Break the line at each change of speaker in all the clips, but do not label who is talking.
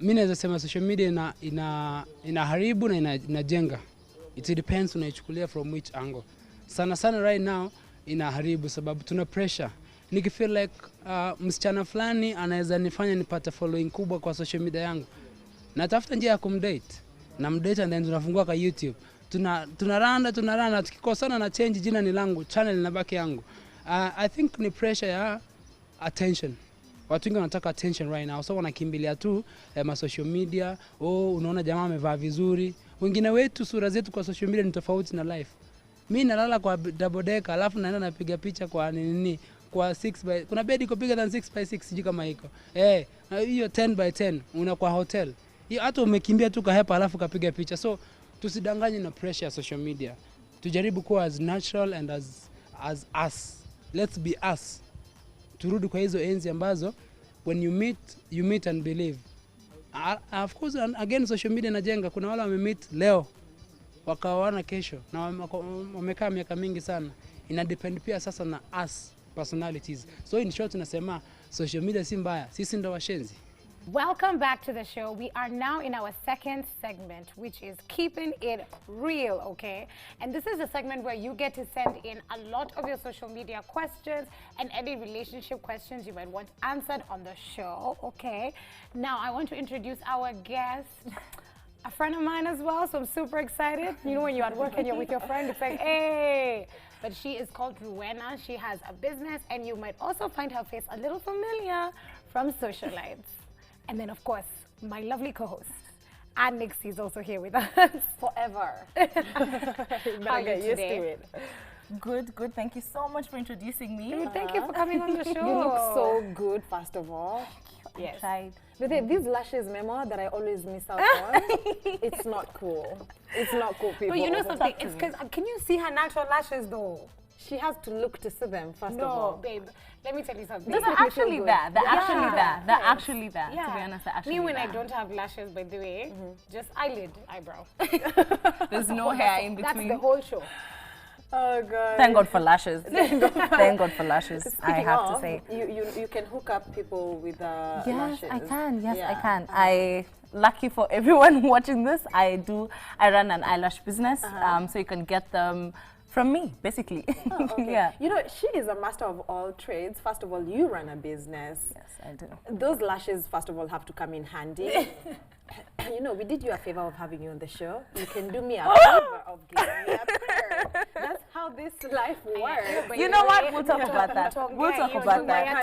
mimi naweza sema social media inaharibu na inajenga. It depends unaichukulia from which angle. Sana right now inaharibu sababu tuna pressure. Nikifeel like msichana fulani anaweza nifanya nipate following kubwa kwa social media yangu. Natafuta njia ya kumdate. Na mdate and then tunafungua kwa YouTube. Tunaranda tukikosana na change jina ni langu, channel inabaki yangu. I think ni pressure ya attention. Watu wengi wanataka attention right now. So wanakimbilia tu social media. Unaona jamaa amevaa vizuri. Wengine wetu sura zetu kwa social media ni tofauti na life. Mimi nalala kwa double decker alafu naenda napiga picha kwa nini kwa 6 by kuna bed iko bigger than 6 by 6 siji kama iko. Na hiyo 10 by 10 una kwa hotel. Hiyo hata umekimbia tu kahepa alafu kapiga picha. So tusidanganye na pressure ya social media. Tujaribu kuwa as natural and as us. Let's be us. Turudi kwa hizo enzi ambazo when you meet and believe. Of course again social media inajenga. Kuna wale wamemeet leo wakaoana kesho na wamekaa miaka mingi sana. Ina depend pia sasa na us personalities. So in short tunasema social media si mbaya, sisi ndo washenzi.
Welcome back to the show. We are now in our second segment, which is keeping it real, okay? And this is a segment where you get to send in a lot of your social media questions and any relationship questions you might want answered on the show, okay? Now, I want to introduce our guest, a friend of mine as well, so I'm super excited. You know when you're at work and you're with your friend, it's like, hey! But she is called Rowena. She has a business, and you might also find her face a little familiar from socialites. And then, of course, my lovely co-host, Anne Nixie, is also here with us.
Forever.
How are you
get used
today?
to it. Good. Thank you so much for introducing me.
Thank you for coming on the show.
You look so good, first of all.
Yes.
I tried. But these lashes, Memo, that I always miss out on, it's not cool. It's not cool, people.
But you know something? It's because, can you see her natural lashes, though?
She has to look to see them, first of all.
No, babe. Let me tell you something.
Those
They're
are actually there. They're actually there. They're
Yes.
actually there.
Yeah.
To be honest, they're actually
Me, when
there.
I don't have lashes, by the way, just eyebrow.
There's no hair in
That's
between.
the whole show.
Oh, God.
Thank God for lashes. Thank God for lashes, I
Speaking
have
of,
to say.
You can hook up people with
Yes,
lashes.
I can. Yes,
Yeah.
I can. Lucky for everyone watching this, I run an eyelash business, so you can get them from me, basically.
Oh, okay.
Yeah.
You know, she is a master of all trades. First of all, you run a business.
Yes, I do.
Those lashes, first of all, have to come in handy. You know, we did you a favor of having you on the show. You can do me a favor of giving me a pair. That's how this life works.
You know what? We'll talk about that. We'll talk about that.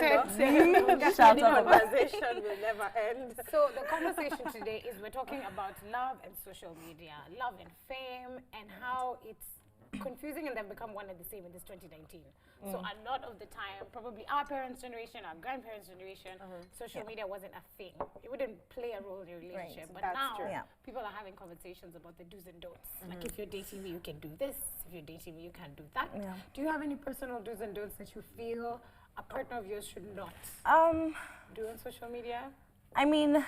Shout out. Conversation will never end.
So the conversation today is we're talking about love and social media, love and fame, and how it's confusing and then become one and the same in this 2019. So a lot of the time, probably our parents' generation, our grandparents' generation, social media wasn't a thing. It wouldn't play a role in your relationship. But
That's
now,
true.
Yeah.
people are having conversations about the do's and don'ts. Like if you're dating me, you can do this. If you're dating me, you can't do that.
Yeah.
Do you have any personal do's and don'ts that you feel a partner of yours should not do on social media?
I mean,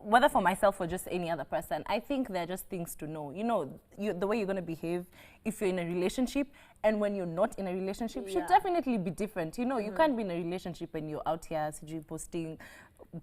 whether for myself or just any other person, I think they're just things to know. You know, the way you're going to behave if you're in a relationship and when you're not in a relationship should definitely be different. You know, you can't be in a relationship and you're out here posting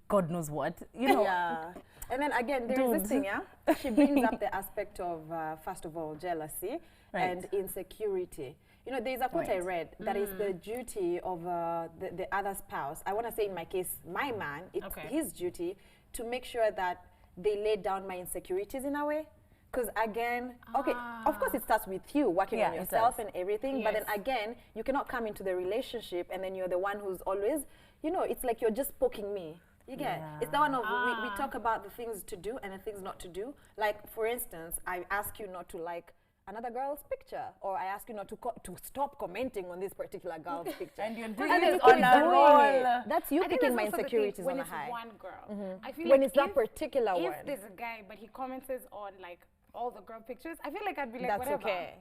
God knows what, you know.
Yeah. And then again, there is this thing, yeah? She brings up the aspect of, first of all, jealousy and insecurity. You know, there's a quote I read that is the duty of the other spouse. I want to say in my case, my man, it's his duty to make sure that they lay down my insecurities in a way. Because again, okay, of course it starts with you working on yourself and everything, but then again, you cannot come into the relationship and then you're the one who's always, you know, it's like you're just poking me. You get It's the one of we talk about the things to do and the things not to do. Like, for instance, I ask you not to like another girl's picture, or I ask you not to stop commenting on this particular girl's picture.
And you're doing
And
it
you
on
keep
a
doing
roll.
it. That's you
I think
picking
that's
my
also the thing
insecurities
when
on a
it's
high.
one girl. I feel
When
like
it's that particular one.
If there's a guy but he comments on like all the girl pictures, I feel like I'd be like,
That's
whatever.
okay.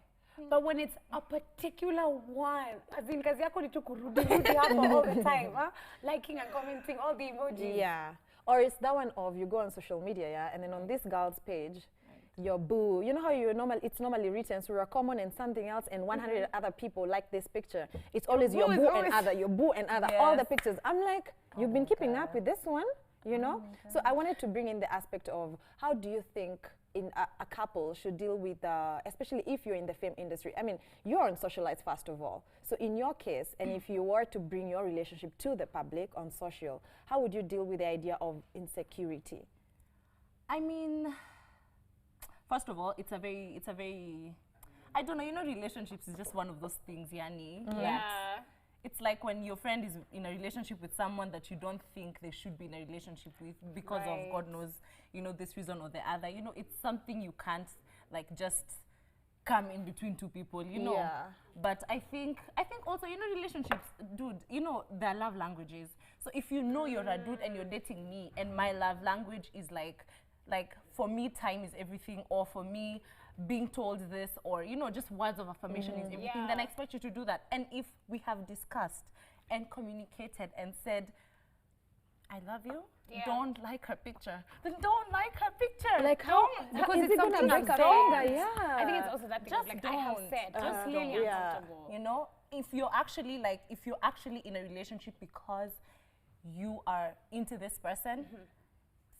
But when it's a particular one, as in kazi yako ni tu kurudi hapo all the time, liking and commenting all the emojis.
Yeah. Or it's that one of you go on social media, yeah, and then on this girl's page, your boo. You know how it's normally written, so you're common and something else, and 100 other people like this picture. It's always your boo and other, your boo and other, all the pictures. I'm like, you've been keeping up with this one? you know? So I wanted to bring in the aspect of how do you think a couple should deal with, especially if you're in the film industry. I mean, you're on socialites first of all. So in your case, and if you were to bring your relationship to the public on social, how would you deal with the idea of insecurity?
I mean, first of all, it's a very, I don't know, you know, relationships is just one of those things, Yani.
Yeah.
It's like when your friend is in a relationship with someone that you don't think they should be in a relationship with because of God knows, you know, this reason or the other. You know, it's something you can't like just come in between two people, you know.
Yeah.
But I think also, you know, relationships, dude, you know, there are love languages. So if you know you're a dude and you're dating me and my love language is like for me time is everything, or for me being told this, or you know, just words of affirmation is everything, then I expect you to do that. And if we have discussed and communicated and said, I love you, don't like her picture, then don't like her picture.
Like how?
Because
is
it's
it gonna
something
break
I've
a finger?
said.
Yeah.
I think it's also that thing
Just
of like I have
don't.
said, just really uncomfortable.
You know, if you're actually in a relationship because you are into this person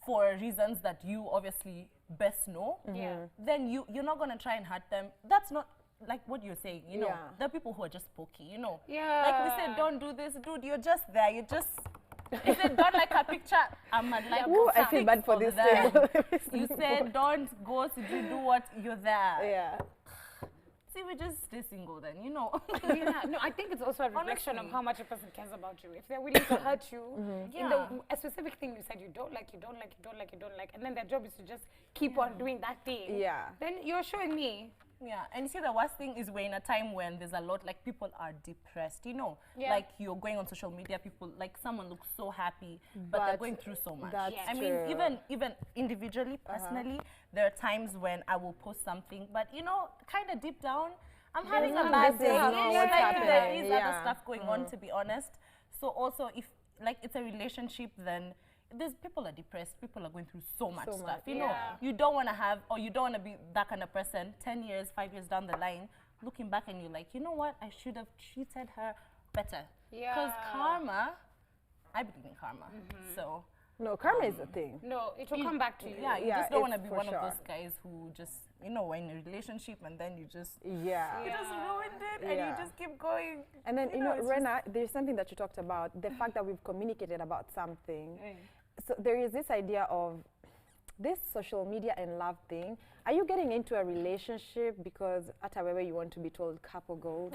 for reasons that you obviously best know, then you're not gonna try and hurt them. That's not like what you're saying, you know. There are people who are just pokey, you know.
Yeah.
Like we said, don't do this, dude. You're just there. You just. You said don't like her picture. I'm like.
Ooh, I feel bad for this table.
You said don't go to do what you're there.
Yeah.
See, we just stay single then, you know.
Yeah, no, I think it's also a reflection of how much a person cares about you. If they're willing to hurt you in a specific thing you said you don't like, and then their job is to just keep on doing that thing.
Yeah.
Then you're showing me.
Yeah, and you see the worst thing is we're in a time when there's a lot, like people are depressed, you know.
Yeah.
Like you're going on social media, people, like someone looks so happy, but they're going through so much.
That's
I mean, even individually, personally, there are times when I will post something, but you know, kind of deep down, I'm having a bad day. Like there is other stuff going on, to be honest. So also, if like it's a relationship, then there's people are depressed, people are going through so much stuff. You know, you don't want to have, or you don't want to be that kind of person 10 years, 5 years down the line, looking back and you're like, you know what, I should have treated her better.
Yeah.
Because karma, I believe in karma. So.
No, karma is a thing.
No, it will come back to you.
Yeah, you just don't want to be
for
one
sure.
of those guys who just, you know, we're in a relationship and then you just,
Yeah.
you just ruined it and you just keep going.
And then, you know, Rena, there's something that you talked about, the fact that we've communicated about something. So there is this idea of this social media and love thing. Are you getting into a relationship because at however you want to be told couple goals?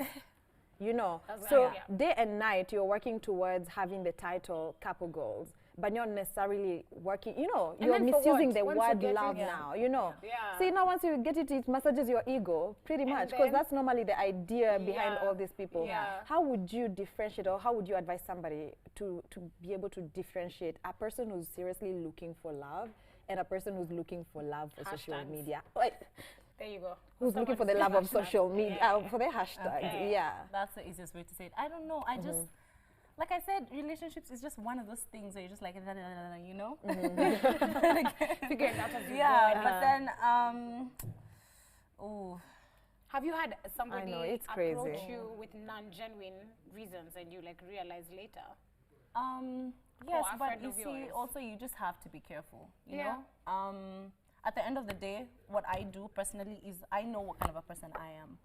You know, so day and night you're working towards having the title couple goals, but you're not necessarily working, you know, you're misusing the word love now, you know. See, now once you get it, it massages your ego pretty much, because that's normally the idea behind all these people. How would you differentiate, or how would you advise somebody to be able to differentiate a person who's seriously looking for love and a person who's looking for love for social media? Like,
there you go.
Who's looking for the love of social media, for their hashtags,
That's the easiest way to say it. I don't know, I just, like I said, relationships is just one of those things where you're just like, you know?
Figure it out as you go.
But then,
have you had somebody approach
crazy.
you with non-genuine reasons and you like realize later?
Yes,
I've
but
heard
you
of
see,
yours.
also you just have to be careful, you know? At the end of the day, what I do personally is I know what kind of a person I am.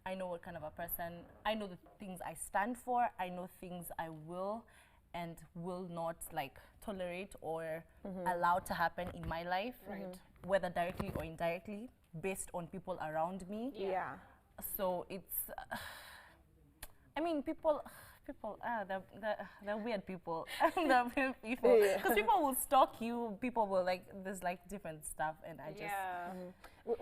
I know what kind of a person, I know the things I stand for, I know things I will and will not like tolerate or allow to happen in my life, whether directly or indirectly, based on people around me. So it's, I mean, people, they're weird people. They're weird people. Because people will stalk you, people will like, there's like different stuff, and I just...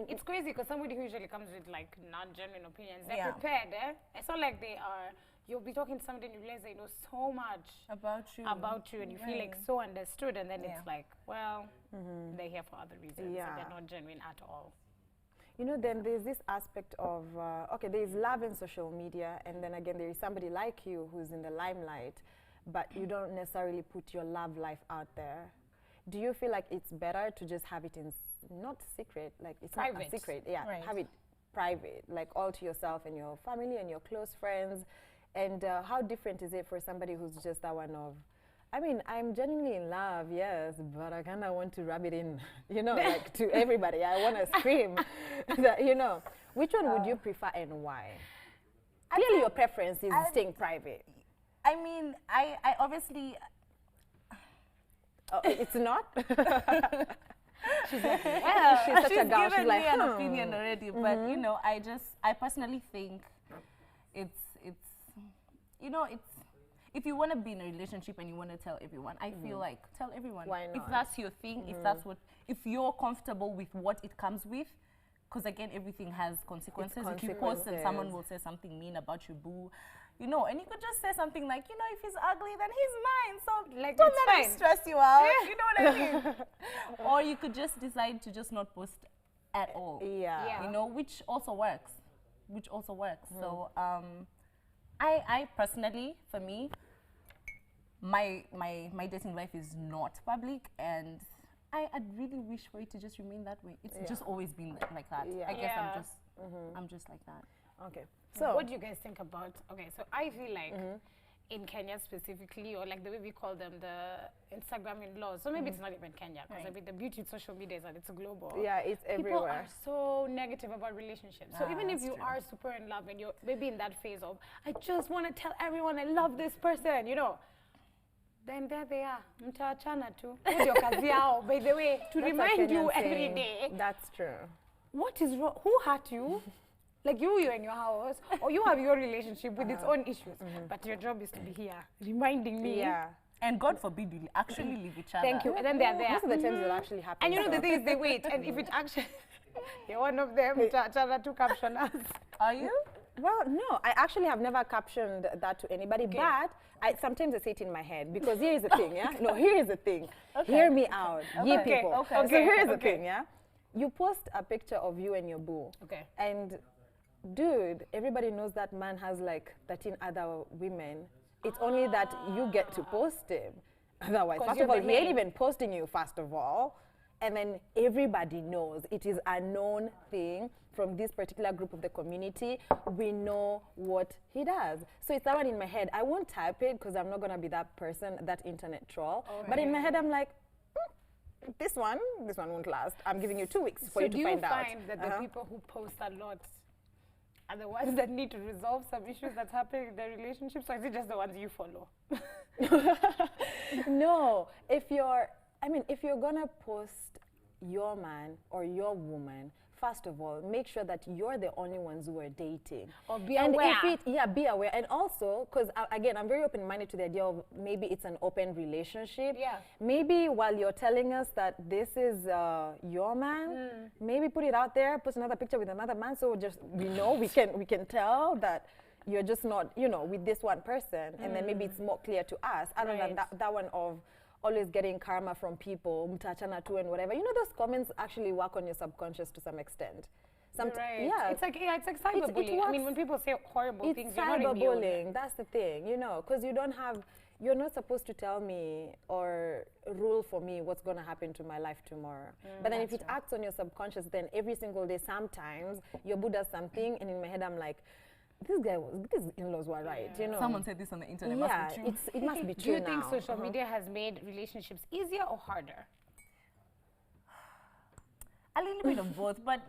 It's crazy because somebody who usually comes with like non-genuine opinions, they're prepared, It's not like they are, you'll be talking to somebody and you realize they know so much
about you
and you feel like so understood, and then it's like, well, they're here for other reasons, and they're not genuine at all.
You know, then there's this aspect of, okay, there's love in social media, and then again, there is somebody like you who's in the limelight, but you don't necessarily put your love life out there. Do you feel like it's better to just have it in, not secret, like it's
private.
not a secret, have it private, like all to yourself and your family and your close friends? And how different is it for somebody who's just that one of, I mean, I'm genuinely in love, yes, but I kind of want to rub it in, you know, like to everybody. I want to scream that, you know. Which one would you prefer and why? Clearly, your preference is staying private.
I mean, I obviously...
Oh, it's not?
She's like,
She's such a girl.
Given
She's like,
me an opinion already, but you know, I personally think it's you know, if you want to be in a relationship and you want to tell everyone, I feel like tell everyone.
Why not?
If that's your thing, if you're comfortable with what it comes with, because again, everything has consequences. If you post and someone will say something mean about your boo, you know, and you could just say something like, you know, if he's ugly, then he's mine. So
Like,
don't
it's
let him
fine.
stress you out. You know what I mean? Or you could just decide to just not post at all.
Yeah.
You know, which also works. So I personally, for me, my dating life is not public, and I'd really wish for it to just remain that way. It's just always been like that.
Yeah.
I guess
Yeah.
I'm just like that.
Okay.
So what do you guys think about, okay, so I feel like in Kenya specifically, or like the way we call them, the Instagram in-laws, so maybe it's not even Kenya, because I mean the beauty of social media is that it's global.
Yeah, it's
People
everywhere.
are so negative about relationships. So even if
that's
you
true.
are super in love and you're maybe in that phase of, I just want to tell everyone I love this person, you know, then there they are. Mtaachana tu. Who's your kazi yao, by the way, to
That's a
remind you
Kenyan
every
saying.
day.
That's true.
What is wrong? Who hurt you? Like you're in your house, or you have your relationship with its own issues, but your job is to be here, reminding me.
Yeah.
And God forbid you actually leave each other.
Thank you. And then they're there.
Most of the times it actually happens.
And you know the
so.
thing is they wait, and if it actually, you're one of them, Mtaachana to caption us.
Are you?
Well, no, I actually have never captioned that to anybody, but sometimes I say it in my head, because here is the thing, yeah? No, here is the thing. Hear me out, ye people.
okay,
So here is the
okay.
thing, yeah? You post a picture of you and your boo.
Okay.
And dude, everybody knows that man has like 13 other women. It's only that you get to post him. Otherwise,
'Cause
first
you're
of all,
the
he ain't
main.
even posting you, first of all. And then everybody knows it is a known thing from this particular group of the community. We know what he does. So it's that one in my head. I won't type it because I'm not going to be that person, that internet troll. But in my head, I'm like, this one won't last. I'm giving you 2 weeks for
So
you
do
to
you
find out.
find that the people who post a lot are the ones that need to resolve some issues that's happening in their relationships, or is it just the ones you follow?
No, if you're gonna post your man or your woman, first of all, make sure that you're the only ones who are dating.
Or be
and
aware.
Be aware. And also, because again, I'm very open-minded to the idea of maybe it's an open relationship.
Yeah.
Maybe while you're telling us that this is your man, maybe put it out there, post another picture with another man, so just we can tell that you're just not, with this one person, and then maybe it's more clear to us, other than that one of always getting karma from people, mtaachana tu and whatever. Those comments actually work on your subconscious to some extent.
Right.
Yeah.
It's like cyberbullying. I mean, when people say horrible things, you're not immune.
It's cyberbullying. That's the thing, because you're not supposed to tell me or rule for me what's going to happen to my life tomorrow. But then if it acts on your subconscious, then every single day, sometimes your boo does something, and in my head, I'm like, these in-laws were right,
Someone said this on the internet.
Yeah,
Must be true.
it must be
Do
true
you think
now.
social media has made relationships easier or harder?
A little bit of both, but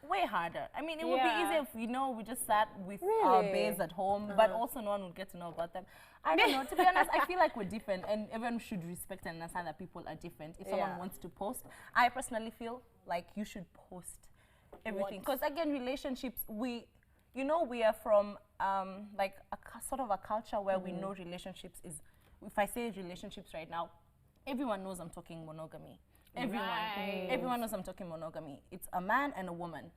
way harder. I mean, it would be
Yeah.
easier if we just sat with
Really?
our babes at home, but also no one would get to know about them. I don't know. To be honest, I feel like we're different, and everyone should respect and understand that people are different. If someone
Yeah.
wants to post, I personally feel like you should post everything, because again, relationships, we are from like sort of a culture where we know relationships is. If I say relationships right now, everyone knows I'm talking monogamy. Everyone knows I'm talking monogamy. It's a man and a woman.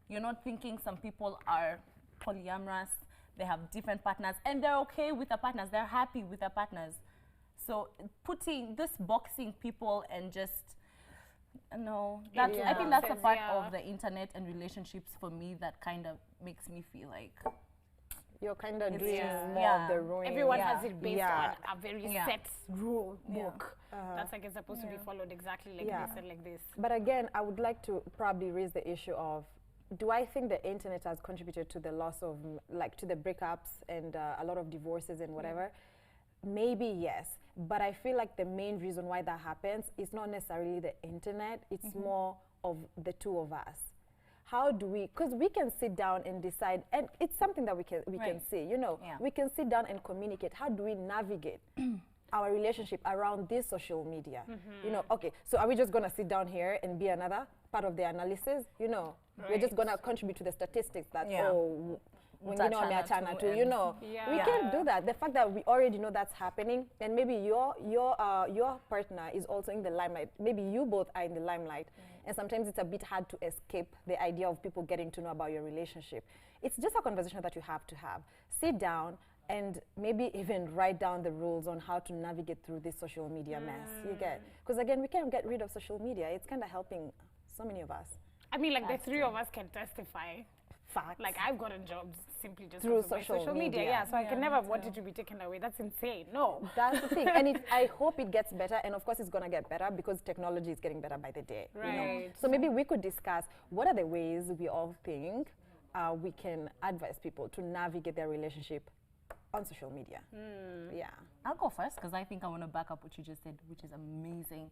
You're not thinking some people are polyamorous, they have different partners, and they're okay with their partners, they're happy with their partners. So putting this boxing people and just, I think that's a part of the internet and relationships for me that kind of makes me feel like
You're kind of doing
just-
more
yeah.
of the ruin.
Everyone has it based
Yeah.
on a very
Yeah.
set rule
Yeah.
book. That's like it's supposed to be followed exactly like
Yeah.
this and like this.
But again, I would like to probably raise the issue of, do I think the internet has contributed to the loss of, to the breakups and a lot of divorces and whatever? Maybe yes. But I feel like the main reason why that happens is not necessarily the internet, it's more of the two of us. How do we, because we can sit down and decide, and it's something that we can see, you know, we can sit down and communicate. How do we navigate our relationship around this social media? You know, okay, so are we just going to sit down here and be another part of the analysis? You know, we're just going to contribute to the statistics that, oh, when you know Ameachana too, you know, we can't do that. The fact that we already know that's happening, and maybe your partner is also in the limelight. Maybe you both are in the limelight, and sometimes it's a bit hard to escape the idea of people getting to know about your relationship. It's just a conversation that you have to have. Sit down and maybe even write down the rules on how to navigate through this social media mess. You get, because again, we can't get rid of social media. It's kind of helping so many of us.
I mean, like the three of us can testify.
Facts.
Like I've gotten jobs simply just
through
because of
social
media.
media.
Yeah, so I can never want it to be taken away. That's insane. No.
That's the thing. And I hope it gets better. And of course, it's going to get better because technology is getting better by the day.
Right.
You know? So maybe we could discuss what are the ways we all think we can advise people to navigate their relationship on social media. Yeah.
I'll go first because I think I want to back up what you just said, which is amazing.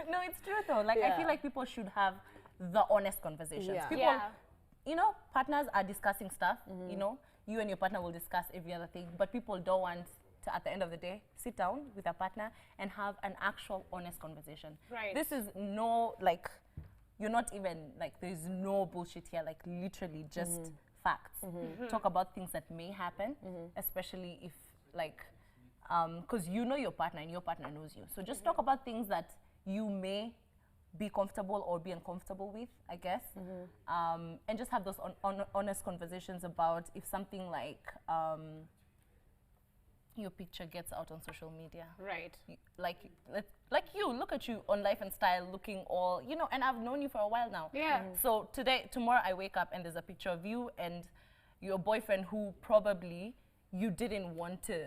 No, it's true though. Like I feel like people should have the honest conversations. People, you know, partners are discussing stuff. You know, you and your partner will discuss every other thing, but people don't want to, at the end of the day, sit down with a partner and have an actual honest conversation.
Right.
This is no, like, you're not even, like, there's no bullshit here, like, literally just facts. Talk about things that may happen, especially if, like, because you know your partner and your partner knows you. So just talk about things that you may be comfortable or be uncomfortable with, I guess. And just have those honest conversations about if something like your picture gets out on social media.
Right.
Like you, look at you on Life and Style looking all, you know, and I've known you for a while now.
Yeah.
So tomorrow I wake up and there's a picture of you and your boyfriend who probably you didn't want to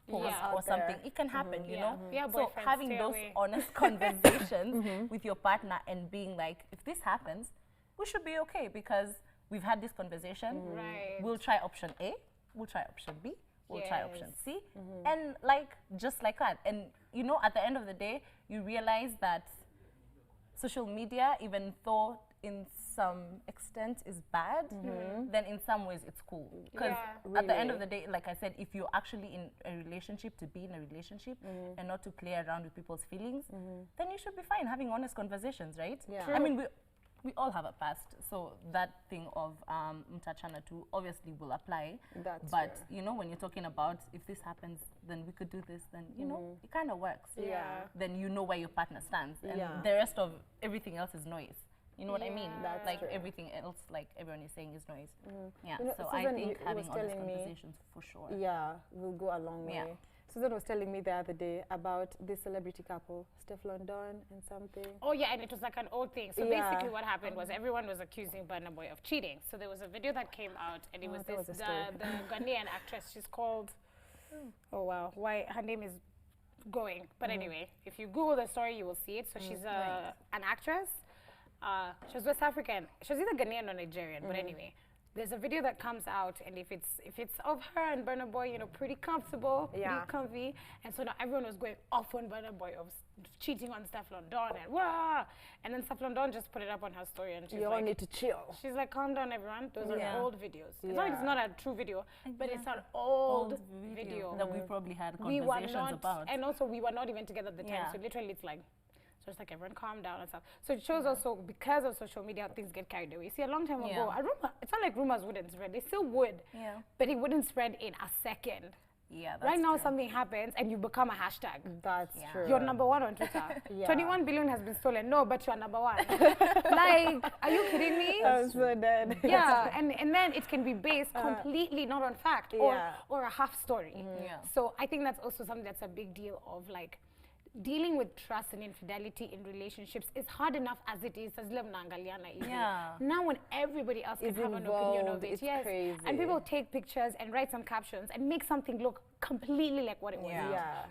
post or something. It can happen, you know?
Yeah,
so having those honest conversations with your partner and being like, if this happens, we should be okay because we've had this conversation.
Right.
We'll try option A, we'll try option B, we'll try option C. And like, just like that. And you know, at the end of the day, you realize that social media, even though in some extent is bad, then in some ways it's cool. Because at the end of the day, like I said, if you're actually in a relationship, to be in a relationship and not to play around with people's feelings, then you should be fine having honest conversations, right?
Yeah.
I mean, we all have a past, so that thing of mtachana too obviously will apply. But you know, when you're talking about if this happens, then we could do this, then you know, it kind of works.
Yeah.
Then you know where your partner stands, and the rest of everything else is noise. You know what I mean?
That's
like
true.
everything else, like everyone is saying, is noise. Yeah.
You know,
so
Susan,
I think having honest
telling me,
conversations for sure.
Yeah, will go a long way. Susan was telling me the other day about this celebrity couple, Steph London and something.
Oh yeah, and it was like an old thing. So basically what happened was everyone was accusing Burna Boy of cheating. So there was a video that came out and it was this, the Ghanaian actress, she's called, oh wow, why, her name is going. But anyway, if you Google the story, you will see it. So she's an actress. She was West African. She was either Ghanaian or Nigerian, but anyway. There's a video that comes out, and if it's of her and Burna Boy, you know, pretty comfortable, pretty comfy, and so now everyone was going off on Burna Boy of cheating on Steph London and wah, and then Steph London just put it up on her story, and she's
you
like,
all need to chill.
She's like, calm down, everyone. Those are old videos. It's not like it's not a true video, but it's an old video
that we probably had conversations about.
And also, we were not even together at the time, so literally, it's like. So it's like everyone calm down and stuff. So it shows also because of social media, things get carried away. See, a long time ago, it's not like rumors wouldn't spread. They still would. Yeah. But it wouldn't spread in a second.
Yeah, that's
right now,
true.
Something happens and you become a hashtag.
That's true.
You're number one on Twitter. 21 billion has been stolen. No, but you're number one. Like, are you kidding me?
I'm so dead.
Yeah, and then it can be based completely not on fact or a half story. So I think that's also something that's a big deal of like, dealing with trust and infidelity in relationships is hard enough as it is. Now when everybody else can have an opinion of it,
it's crazy.
And people take pictures and write some captions and make something look completely like what it was.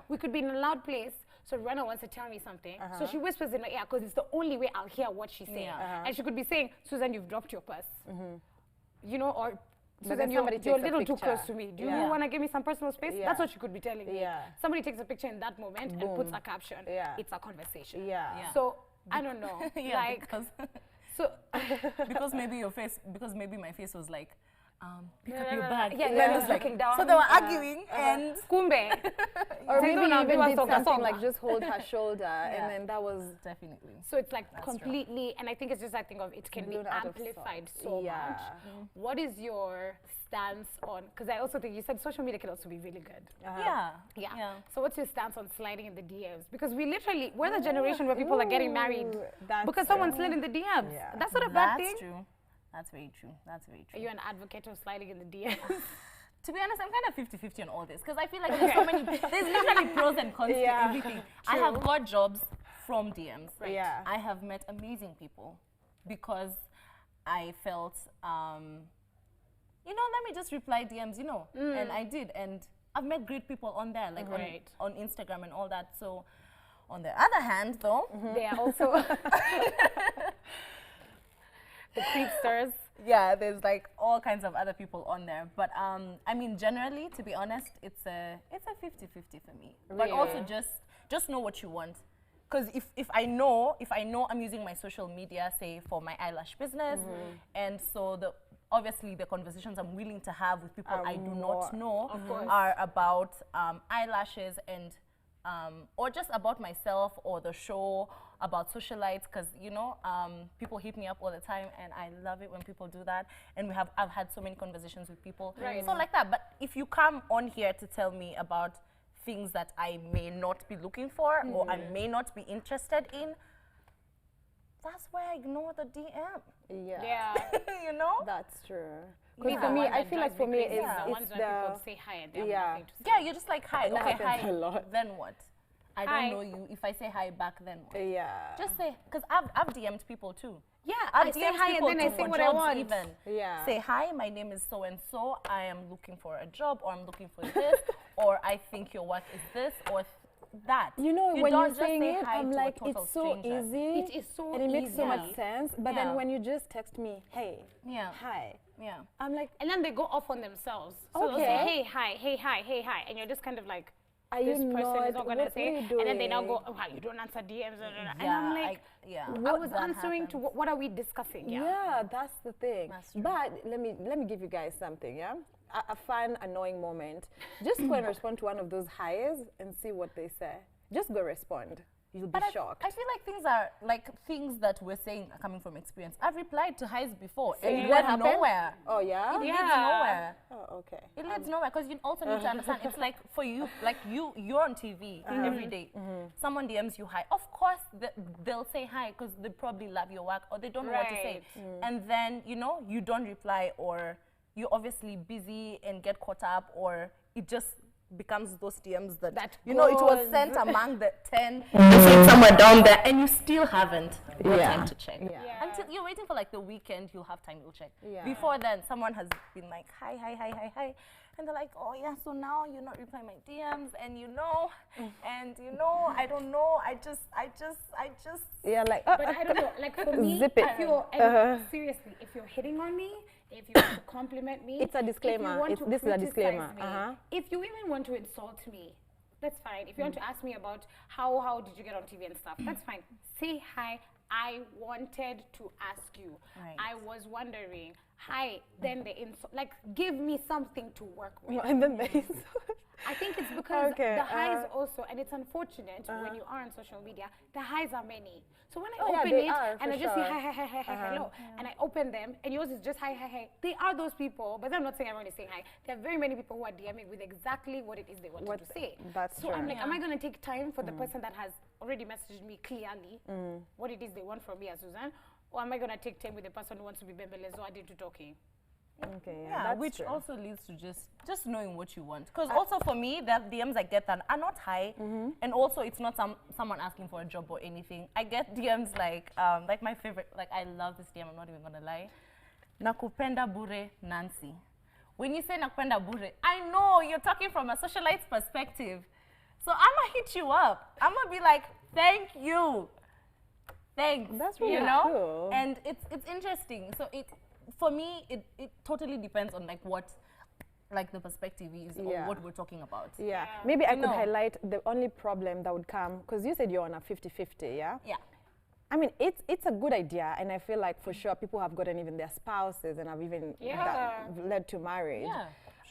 We could be in a loud place, so Rana wants to tell me something, so she whispers in my ear because it's the only way I'll hear what she's saying. And she could be saying, Susan, you've dropped your purse. You know, or So
But
then
then
you're
somebody
a
takes a
little too
picture.
close to me. Do you
Yeah.
want to give me some personal space?
Yeah.
That's what you could be telling me.
Yeah.
Somebody takes a picture in that moment and puts
Boom.
a caption.
Yeah.
It's a conversation.
Yeah.
Yeah.
So I don't know.
Yeah,
like
because,
so.
because maybe your face, because maybe my face was like, pick
No,
up
no,
your
no,
bag.
yeah,
And
they're
then
just
it's like,
looking down.
so they were arguing and
Kumbe.
Or maybe
Don't
you even
know,
did
songa,
something
songa.
like just hold her shoulder,
Yeah.
and then that was
definitely.
So it's like
That's true.
completely, and I think it's just that thing of it can be
blown out of
amplified
sorts.
so
Yeah.
much. What is your stance on? Because I also think you said social media can also be really good.
Yeah.
Yeah. So what's your stance on sliding in the DMs? Because we're the generation where people are getting married
that's
because someone slid in the DMs.
Yeah.
That's not a bad
That's
thing.
true. That's very true. That's very
Are
true.
you an advocate of sliding in the DMs?
To be honest, I'm kind of 50-50 on all this because I feel like there's so many, there's literally pros and cons to everything. I have got jobs from DMs.
Right. Yeah.
I have met amazing people because I felt, let me just reply DMs, and I did. And I've met great people on there, like
Right.
on Instagram and all that. So on the other hand, though,
They are also the creepsters.
yeah, there's like all kinds of other people on there. But I mean, generally, to be honest, it's a 50-50 for me. But also just know what you want. Because if I know I'm using my social media, say for my eyelash business, and so obviously the conversations I'm willing to have with people I do not know are about eyelashes and or just about myself or the show, about socialites, because people hit me up all the time and I love it when people do that, and I've had so many conversations with people, so like that. But if you come on here to tell me about things that I may not be looking for or I may not be interested in, that's why I ignore the DM.
Yeah. That's true.
Me,
Because for
the
me,
one
I
that
feel like
drives
for
me
me,
crazy
it's,
is the ones
it's
where people
the
say hi and they have
yeah.
nothing to say.
Yeah, you're just like, hi,
That
okay,
happens
hi.
a lot.
Then what? I
Hi.
don't know you. If I say hi back, then what?
yeah.
Just say, because I've DM'd people too.
Yeah,
I've
I say
DM'd
hi and
people
then I
too
say
for
what I
jobs
want.
even.
Yeah.
Say, hi, my name is so-and-so. I am looking for a job, or I'm looking for this, or I think your work is this, or that.
You know, when
don't
you're
just
saying
say
it,
hi
I'm
to a
like,
total
it's so
stranger.
easy.
It is so
and it makes so
easy.
much sense. But
Yeah.
then when you just text me, hey,
Yeah.
hi,
Yeah.
I'm like,
And then they go off on themselves. So they'll say,
Okay.
hey, hi, hey, hi, hey, hi. And you're just kind of like,
are
this
you
person
not,
is not going
what
to say.
are you
And then they now
doing?
go, oh, wow, you don't answer DMs. And
Yeah,
I'm like, I was
that
answering to
happens.
what are we discussing?
Yeah, that's the thing.
That's true.
But let me give you guys something, yeah? A fun, annoying moment. Just go and respond to one of those highs and see what they say. Just go respond. You'll be
But
shocked.
I feel like things that we're saying are coming from experience. I've replied to highs before, and
Did
it
that
went
happen?
nowhere.
Oh, yeah?
It leads
Yeah.
nowhere.
Oh, okay.
It leads nowhere because you also need to understand. It's like for you, like you're on TV every day. Someone DMs you hi. Of course, they'll say hi because they probably love your work or they don't know what to say. And then you don't reply, or you're obviously busy and get caught up, or it just becomes those DMs that it was
goes.
sent among the 10. You see it somewhere down there, and you still haven't got time to check.
Yeah.
Until you're waiting for like the weekend, you'll have time to check.
Yeah.
Before then, someone has been like, hi, and they're like, oh yeah, so now you're not replying my DMs, and I don't know, I just.
Yeah, like,
But I don't know, like for me,
Zip it.
if you're, seriously, if you're hitting on me, if you want to compliment me,
It's a disclaimer.
if you want to
This is a
criticize
disclaimer.
me, if you even want to insult me, that's fine. If you want to ask me about how did you get on TV and stuff, that's fine. Say hi. I wanted to ask you.
Right.
I was wondering. Hi. Then the insult. Like, give me something to work with.
and then they
I think it's because
Okay,
the highs also, and it's unfortunate when you are on social media, the highs are many. So when I
Oh, yeah,
open
they
it
are,
and
for
I just see
sure.
hi, hello, and I open them, and yours is just hi, they are those people, but I'm not saying everyone is saying hi. There are very many people who are DMing with exactly what it is they wanted to say.
That's
so
true.
I'm like, am I going to take time for the person that has already messaged me clearly what it is they want from me as Suzanne, or am I going to take time with the person who wants to be bembelezo into talking?
Okay,
Yeah,
that's
which
true.
also leads to just knowing what you want. Because also for me, the DMs I get that are not high, and also it's not someone asking for a job or anything. I get DMs like my favorite, like I love this DM, I'm not even gonna lie. Nakupenda bure Nancy. When you say nakupenda bure, I know you're talking from a socialite's perspective. So I'ma hit you up. I'ma be like, thank you. Thanks.
That's really
you know?
cool.
And it's interesting. So for me, it totally depends on like what like the perspective is or what we're talking about.
Yeah. Maybe I could highlight the only problem that would come, because you said you're on a 50-50, yeah?
Yeah.
I mean, it's a good idea, and I feel like for sure people have gotten even their spouses and have even led to marriage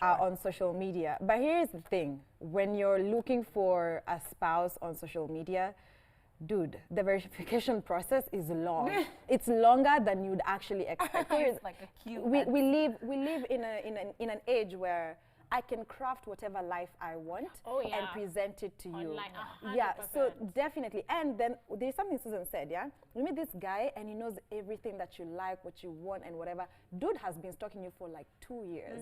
on social media. But here's the thing: when you're looking for a spouse on social media, dude, the verification process is long. It's longer than you'd actually expect.
It's like a queue.
We live in an age where I can craft whatever life I want and present it to you. Yeah, so definitely. And then there's something Susan said, yeah? You meet this guy and he knows everything that you like, what you want and whatever. Dude has been stalking you for like 2 years.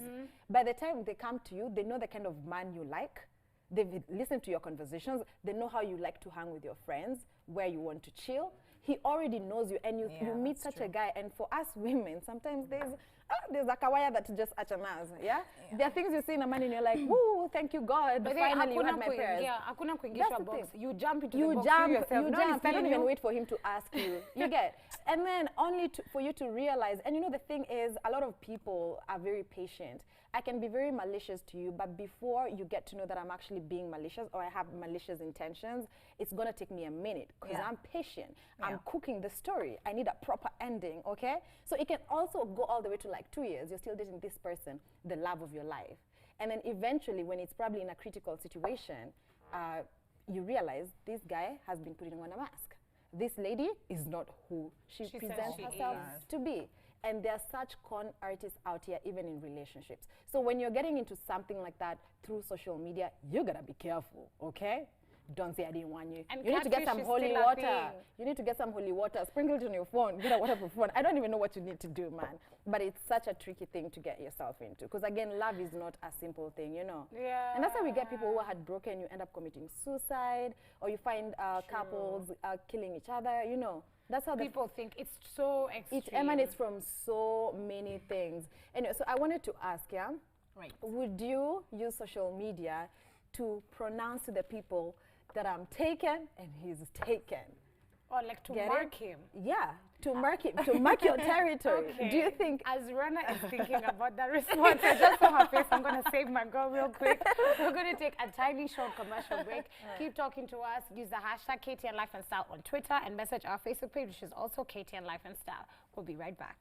By the time they come to you, they know the kind of man you like. They've listened to your conversations. They know how you like to hang with your friends, where you want to chill. He already knows you, and you meet such a guy. And for us women, sometimes there's a kawaya that just achanas, yeah? There are things you see in a man and you're like, woo, thank you God, but finally you had my prayers.
Hakuna kuingisha box. You jump into the box
yourself. You don't even wait for him to ask you. You get. And then only for you to realize, and you know the thing is, a lot of people are very patient. I can be very malicious to you, but before you get to know that I'm actually being malicious or I have malicious intentions, it's gonna take me a minute because I'm patient. I'm cooking the story. I need a proper ending, okay? So it can also go all the way to like 2 years. You're still dating this person, the love of your life. And then eventually, when it's probably in a critical situation, you realize this guy has been putting on a mask. This lady is not who she presents herself to be. And there are such con artists out here, even in relationships. So when you're getting into something like that through social media, you gotta be careful, okay? Don't say I didn't want you. And you need to get some holy water. You need to get some holy water, sprinkle it on your phone, get a waterproof phone. I don't even know what you need to do, man. But it's such a tricky thing to get yourself into. Because again, love is not a simple thing, you know? Yeah. And that's how we get people who are heartbroken, you end up committing suicide, or you find couples killing each other, you know? That's how
people think it's so extreme.
It emanates from so many things. Anyway, so I wanted to ask, would you use social media to pronounce to the people that I'm taken and he's taken?
Or like to mark him?
Yeah, to mark him, to mark your territory. Okay. Do you think?
As Rana is thinking about that response, I just saw her face. I'm going to save my girl real quick. We're going to take a tiny short commercial break. Keep talking to us. Use the hashtag KTN Life and Style on Twitter and message our Facebook page, which is also KTN Life and Style. We'll be right back.